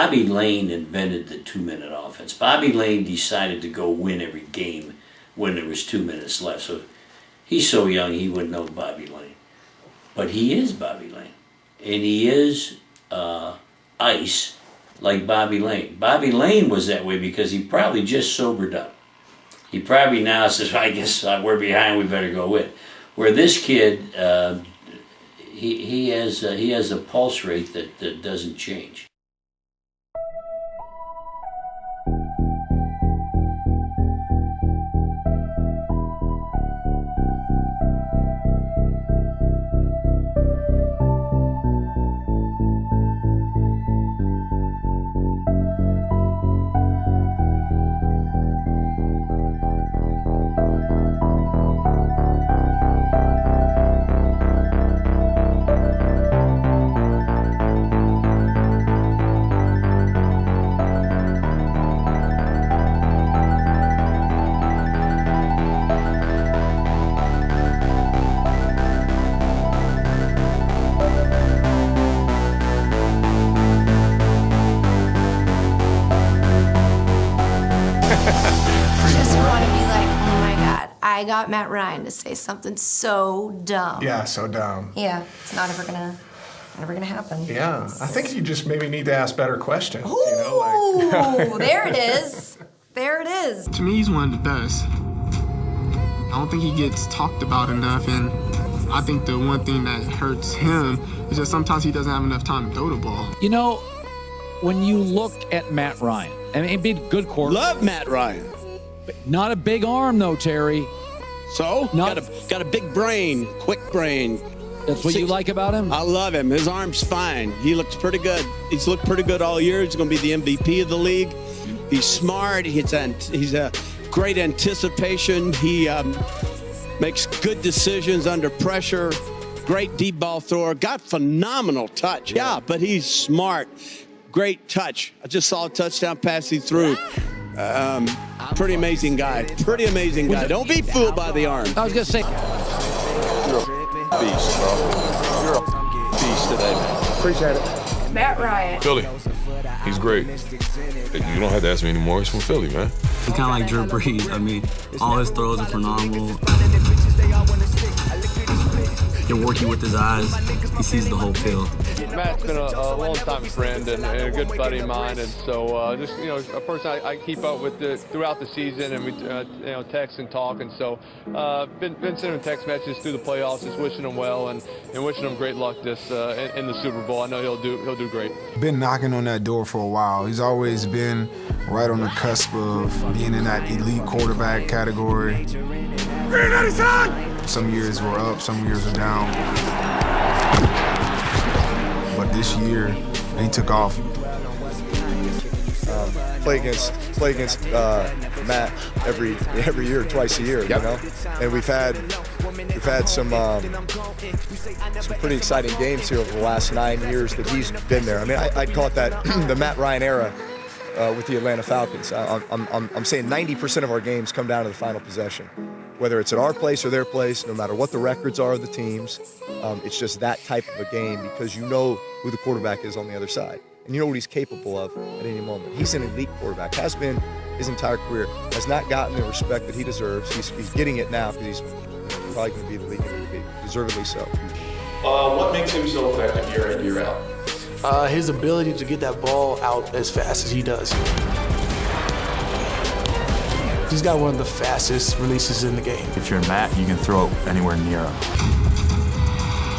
Bobby Lane invented the 2-minute offense. Bobby Lane decided to go win every game when there was 2 minutes left. So he's so young he wouldn't know Bobby Lane. But he is Bobby Lane. And he is ice like Bobby Lane. Bobby Lane was that way because he probably just sobered up. He probably now says, I guess we're behind, we better go win. Where this kid, he has a pulse rate that doesn't change. I got Matt Ryan to say something so dumb. Yeah, so dumb. Yeah, it's not ever gonna happen. Yeah, I think you just maybe need to ask better questions. Ooh, you know, like there it is. There it is. To me, he's one of the best. I don't think he gets talked about enough, and I think the one thing that hurts him is that sometimes he doesn't have enough time to throw the ball. You know, when you look at Matt Ryan, I mean, he'd be a good quarterback. Love Matt Ryan. Not a big arm, though, Terry. So? Got a big brain, quick brain. That's what you like about him? I love him. His arm's fine. He looks pretty good. He's looked pretty good all year. He's going to be the MVP of the league. He's smart. He's a great anticipation. He makes good decisions under pressure. Great deep ball thrower. Got phenomenal touch. Yeah, but he's smart. Great touch. I just saw a touchdown pass he threw. Pretty amazing guy. Pretty amazing guy. Don't be fooled by the arm. I was going to say. You're a beast, bro. You're a beast today, man. Appreciate it. Matt Ryan. Philly. He's great. You don't have to ask me anymore. He's from Philly, man. He's kind of like Drew Brees. I mean, all his throws are phenomenal. You're working with his eyes. He sees the whole field. Matt's been a long-time friend and a good buddy of mine, and so just a person I keep up with throughout the season, and we text and talk, and so been sending text messages through the playoffs, just wishing him well and wishing him great luck this in the Super Bowl. I know he'll do great. Been knocking on that door for a while. He's always been right on the cusp of being in that elite quarterback category. Some years we're up, some years are down. But this year, he took off. Play against Matt every year, twice a year, you know. And we've had some pretty exciting games here over the last 9 years that he's been there. I mean, I'd call it that the Matt Ryan era with the Atlanta Falcons. I'm saying 90% of our games come down to the final possession, whether it's at our place or their place. No matter what the records are of the teams, it's just that type of a game because you know who the quarterback is on the other side. And you know what he's capable of at any moment. He's an elite quarterback, has been his entire career, has not gotten the respect that he deserves. He's getting it now because he's probably going to be the league MVP, deservedly so. What makes him so effective year in, year out? His ability to get that ball out as fast as he does. He's got one of the fastest releases in the game. If you're Matt, you can throw anywhere near him.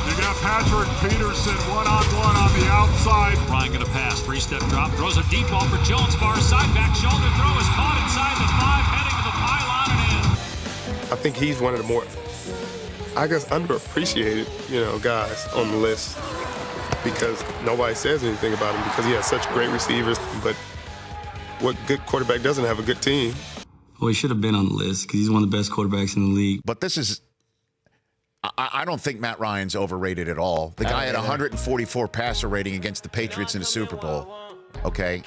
You got Patrick Peterson one-on-one on the outside. Ryan gonna pass, three-step drop, throws a deep ball for Jones, far side, back shoulder throw is caught inside the 5, heading to the pylon and in. I think he's one of the more, I guess, underappreciated, guys on the list because nobody says anything about him because he has such great receivers. But what good quarterback doesn't have a good team? Well, he should have been on the list because he's one of the best quarterbacks in the league. But this is, I don't think Matt Ryan's overrated at all. The guy had 144 passer rating against the Patriots in the Super Bowl, okay?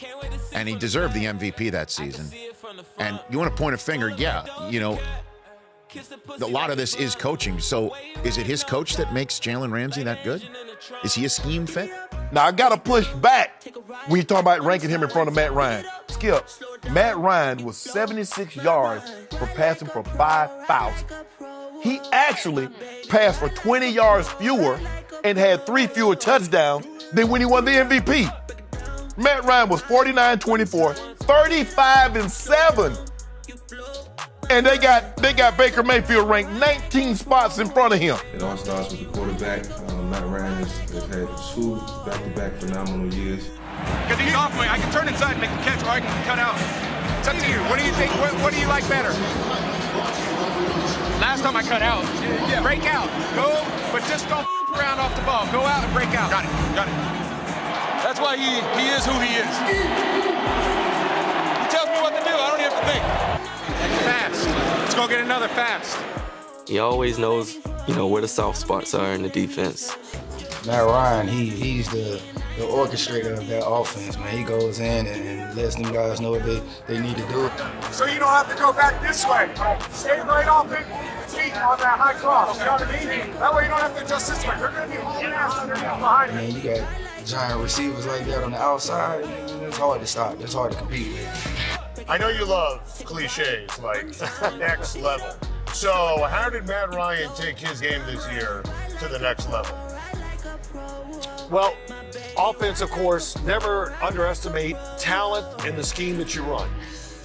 And he deserved the MVP that season. And you want to point a finger, yeah, a lot of this is coaching. So is it his coach that makes Jalen Ramsey that good? Is he a scheme fit? Now, I got to push back when you talk about ranking him in front of Matt Ryan. Skip, Matt Ryan was 76 yards for passing for 5,000. He actually passed for 20 yards fewer and had 3 fewer touchdowns than when he won the MVP. Matt Ryan was 49-24, 35-7. And they got Baker Mayfield ranked 19 spots in front of him. It all starts with the quarterback. Matt Ryan has had 2 back-to-back phenomenal years. Because he's off me. I can turn inside and make the catch, or I can cut out. It's up to you. What do you think? What do you like better? Last time I cut out. Yeah. Break out. Go, but just don't around off the ball. Go out and break out. Got it. That's why he is who he is. He tells me what to do. I don't even have to think. Fast. Let's go get another fast. He always knows, where the soft spots are in the defense. Matt Ryan, he's the orchestrator of that offense, man. He goes in and lets them guys know what they need to do. So you don't have to go back this way. Stay right off it. Feet on that high cross. You know what I mean? That way you don't have to adjust this way. They're going to be holding ass underneath behind you. Man, you got giant receivers like that on the outside. It's hard to stop. It's hard to compete with. I know you love cliches like next level. So how did Matt Ryan take his game this year to the next level? Well, offense, of course, never underestimate talent and the scheme that you run.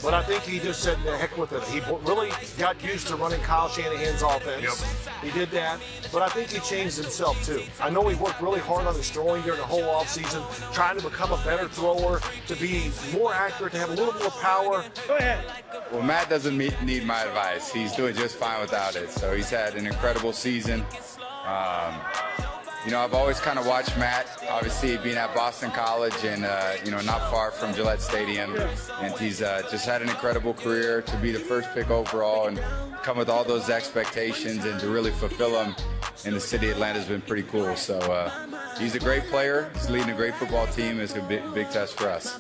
But I think he just said, the heck with it. He really got used to running Kyle Shanahan's offense. Yep. He did that. But I think he changed himself, too. I know he worked really hard on his throwing during the whole offseason, trying to become a better thrower, to be more accurate, to have a little more power. Go ahead. Well, Matt doesn't need my advice. He's doing just fine without it. So he's had an incredible season. I've always kind of watched Matt, obviously being at Boston College and, not far from Gillette Stadium. And he's just had an incredible career. To be the first pick overall and come with all those expectations and to really fulfill them in the city of Atlanta has been pretty cool. So he's a great player. He's leading a great football team. It's a big test for us.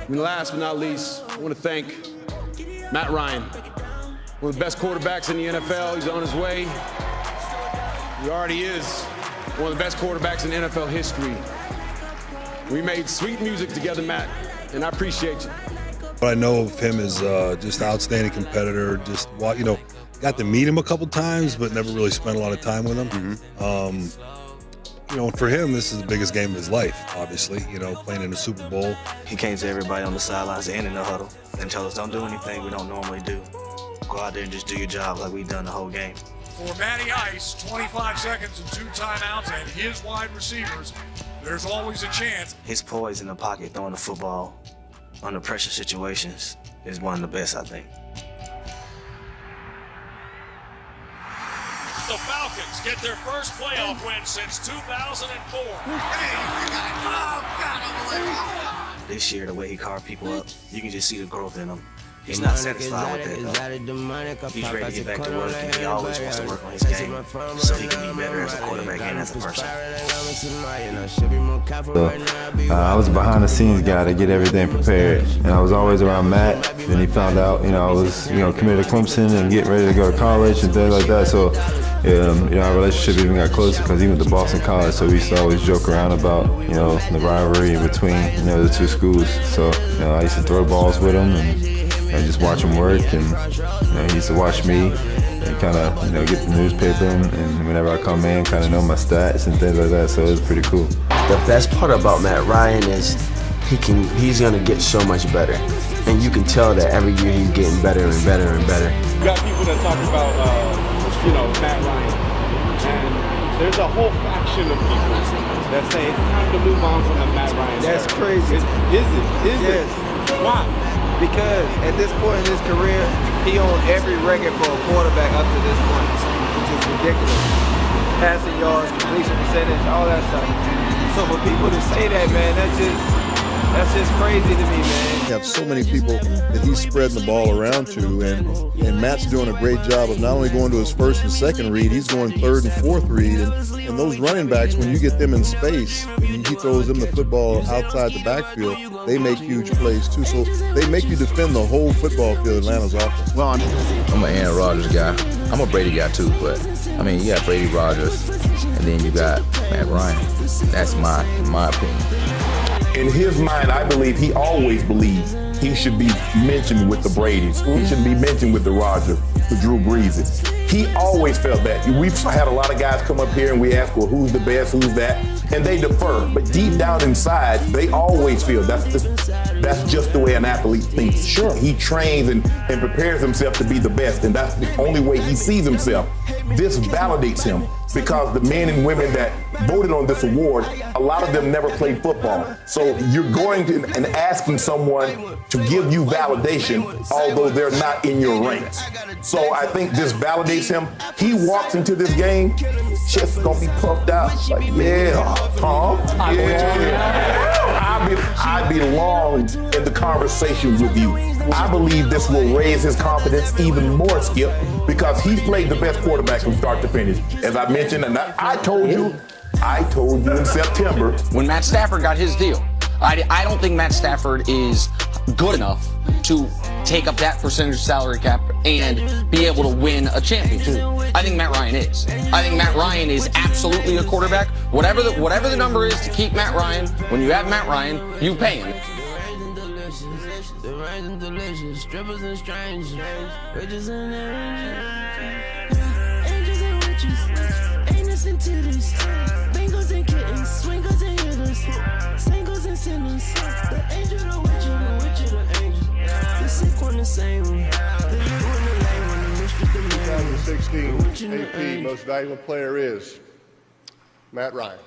And last but not least, I want to thank Matt Ryan, one of the best quarterbacks in the NFL. He's on his way. He already is one of the best quarterbacks in NFL history. We made sweet music together, Matt, and I appreciate you. What I know of him is just an outstanding competitor. Just got to meet him a couple times, but never really spent a lot of time with him. For him, this is the biggest game of his life, obviously, playing in the Super Bowl. He came to everybody on the sidelines and in the huddle and told us, don't do anything we don't normally do. Go out there and just do your job like we've done the whole game. For Matty Ice, 25 seconds and 2 timeouts and his wide receivers, there's always a chance. His poise in the pocket, throwing the football under pressure situations is one of the best, I think. The Falcons get their first playoff win since 2004. This year, the way he carved people up, you can just see the growth in him. He's not satisfied with that, though. He's ready to get back to work, and he always wants to work on his game so he can be better as a quarterback and as a person. I was a behind-the-scenes guy to get everything prepared, and I was always around Matt. Then he found out, I was, committed to Clemson and getting ready to go to college and things like that. So, our relationship even got closer because he went to Boston College, so we used to always joke around about, the rivalry between, the 2 schools. So, I used to throw balls with him and just watch him work, and he used to watch me and kind of get the newspaper and whenever I come in, kind of know my stats and things like that. So it was pretty cool. The best part about Matt Ryan is he's gonna get so much better, and you can tell that every year he's getting better and better and better. You got people that talk about Matt Ryan, and there's a whole faction of people that say it's time to move on from the Matt Ryan. That's crazy. Is it? Why? Because at this point in his career, he owned every record for a quarterback up to this point, which is ridiculous. Passing yards, completion percentage, all that stuff. So for people to say that, man, that's just crazy to me, man. You have so many people that he's spreading the ball around to, and Matt's doing a great job of not only going to his first and second read, he's going third and fourth read, and those running backs, when you get them in space, and he throws them the football outside the backfield, they make huge plays too. So they make you defend the whole football field, Atlanta's offense. Well, I'm an Aaron Rodgers guy. I'm a Brady guy too, but you got Brady, Rodgers, and and then you got Matt Ryan. That's my opinion. In his mind, I believe he always believes he should be mentioned with the Bradys. He should be mentioned with the Rodgers, the Drew Breeses. He always felt that. We've had a lot of guys come up here and we ask, well, who's the best, who's that? And they defer. But deep down inside, they always feel that's just the way an athlete thinks. Sure. He trains and prepares himself to be the best, and that's the only way he sees himself. This validates him because the men and women that voted on this award, a lot of them never played football. So you're going to and asking someone to give you validation, although they're not in your ranks. So I think this validates him. He walks into this game, just gonna be puffed out. Like, yeah, I belong in the conversation with you. I believe this will raise his confidence even more, Skip, because he's played the best quarterback from start to finish. As I mentioned, and I told you in September. When Matt Stafford got his deal, I don't think Matt Stafford is good enough to take up that percentage salary cap and be able to win a championship. I think Matt Ryan is. I think Matt Ryan is absolutely a quarterback. Whatever the number is to keep Matt Ryan, when you have Matt Ryan, you pay him. The rising delicious, strippers and strangers, riches and angels and witches, innocent titties, bengals and kittens, swingers and hitters, singles and sinners, the angel, the witch, the angel, the sick one, the same one, the new one, the lame one, the mistress, the man. 2016 AP Most Valuable Player is Matt Ryan.